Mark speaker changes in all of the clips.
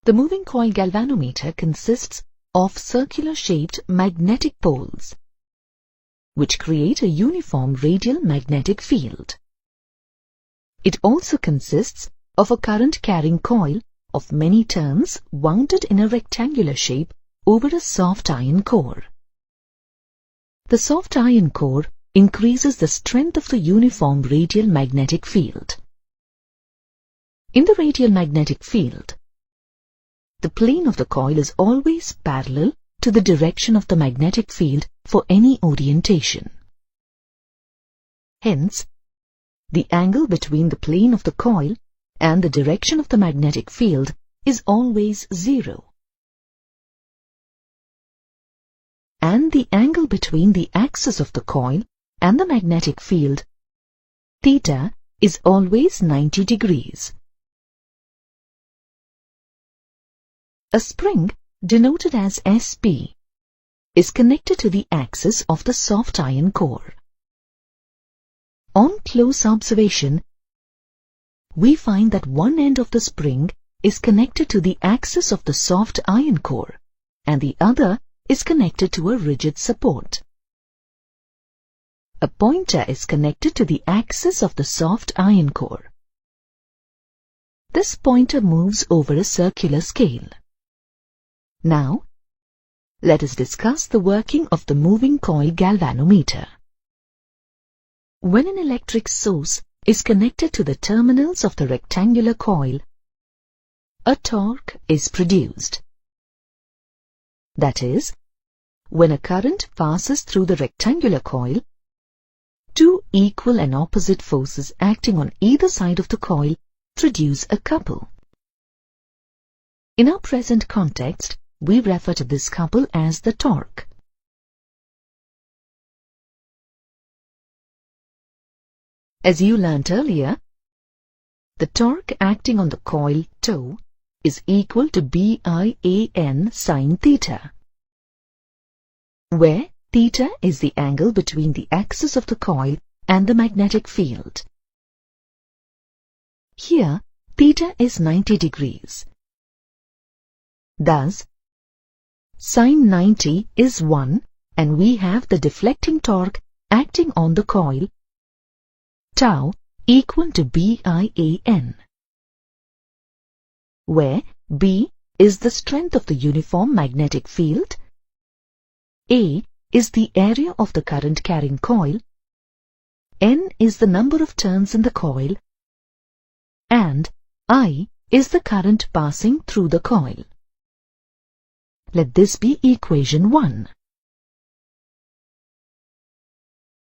Speaker 1: The moving coil galvanometer consists of circular-shaped magnetic poles, which create a uniform radial magnetic field. It also consists of a current-carrying coil of many turns wounded in a rectangular shape over a soft iron core. The soft iron core increases the strength of the uniform radial magnetic field. In the radial magnetic field, the plane of the coil is always parallel to the direction of the magnetic field for any orientation. Hence, the angle between the plane of the coil and the direction of the magnetic field is always 0. And the angle between the axis of the coil and the magnetic field, theta, is always 90 degrees. A spring, denoted as SP, is connected to the axis of the soft iron core. On close observation, we find that one end of the spring is connected to the axis of the soft iron core, and the other is connected to a rigid support. A pointer is connected to the axis of the soft iron core. This pointer moves over a circular scale. Now, let us discuss the working of the moving coil galvanometer. When an electric source is connected to the terminals of the rectangular coil, a torque is produced. That is, when a current passes through the rectangular coil, two equal and opposite forces acting on either side of the coil produce a couple. In our present context, we refer to this couple as the torque. As you learnt earlier, the torque acting on the coil τ is equal to BIAN sin theta, where theta is the angle between the axis of the coil and the magnetic field. Here, theta is 90 degrees. Thus, sin 90 is 1, and we have the deflecting torque acting on the coil tau equal to BIAN, where B is the strength of the uniform magnetic field, A is the area of the current-carrying coil, N is the number of turns in the coil, and I is the current passing through the coil. Let this be equation 1.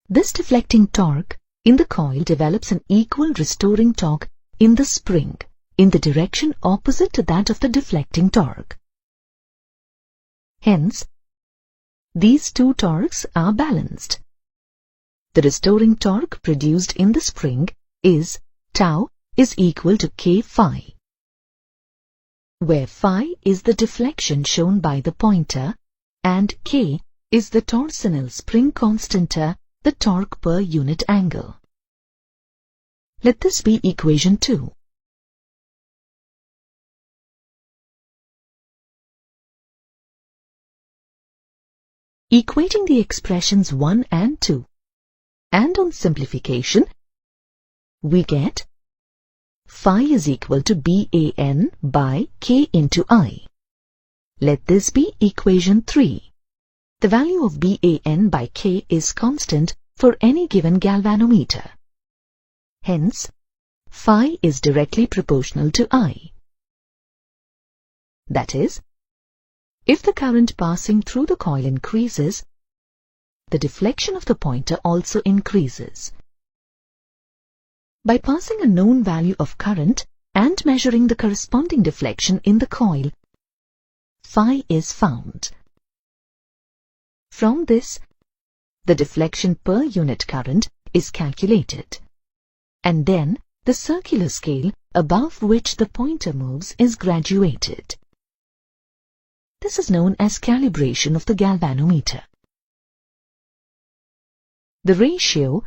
Speaker 1: This deflecting torque in the coil develops an equal restoring torque in the spring in the direction opposite to that of the deflecting torque. Hence, these two torques are balanced. The restoring torque produced in the spring is tau is equal to k phi, where phi is the deflection shown by the pointer and k is the torsional spring constant, the torque per unit angle. Let this be equation 2. Equating the expressions 1 and 2, and on simplification, we get phi is equal to BAN by K into I. Let this be equation 3. The value of BAN by K is constant for any given galvanometer. Hence, phi is directly proportional to I. That is, if the current passing through the coil increases, the deflection of the pointer also increases. By passing a known value of current and measuring the corresponding deflection in the coil, phi is found. From this, the deflection per unit current is calculated, and then the circular scale above which the pointer moves is graduated. This is known as calibration of the galvanometer. The ratio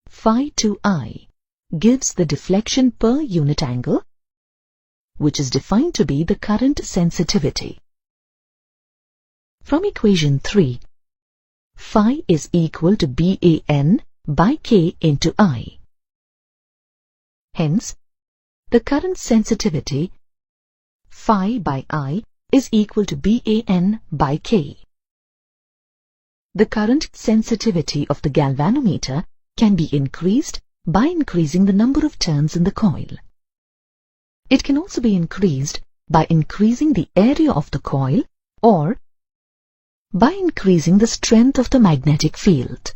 Speaker 1: phi to I gives the deflection per unit angle, which is defined to be the current sensitivity. From equation 3, phi is equal to BAN by K into I. Hence, the current sensitivity phi by I is equal to BAN by K. The current sensitivity of the galvanometer can be increased by increasing the number of turns in the coil. It can also be increased by increasing the area of the coil or by increasing the strength of the magnetic field.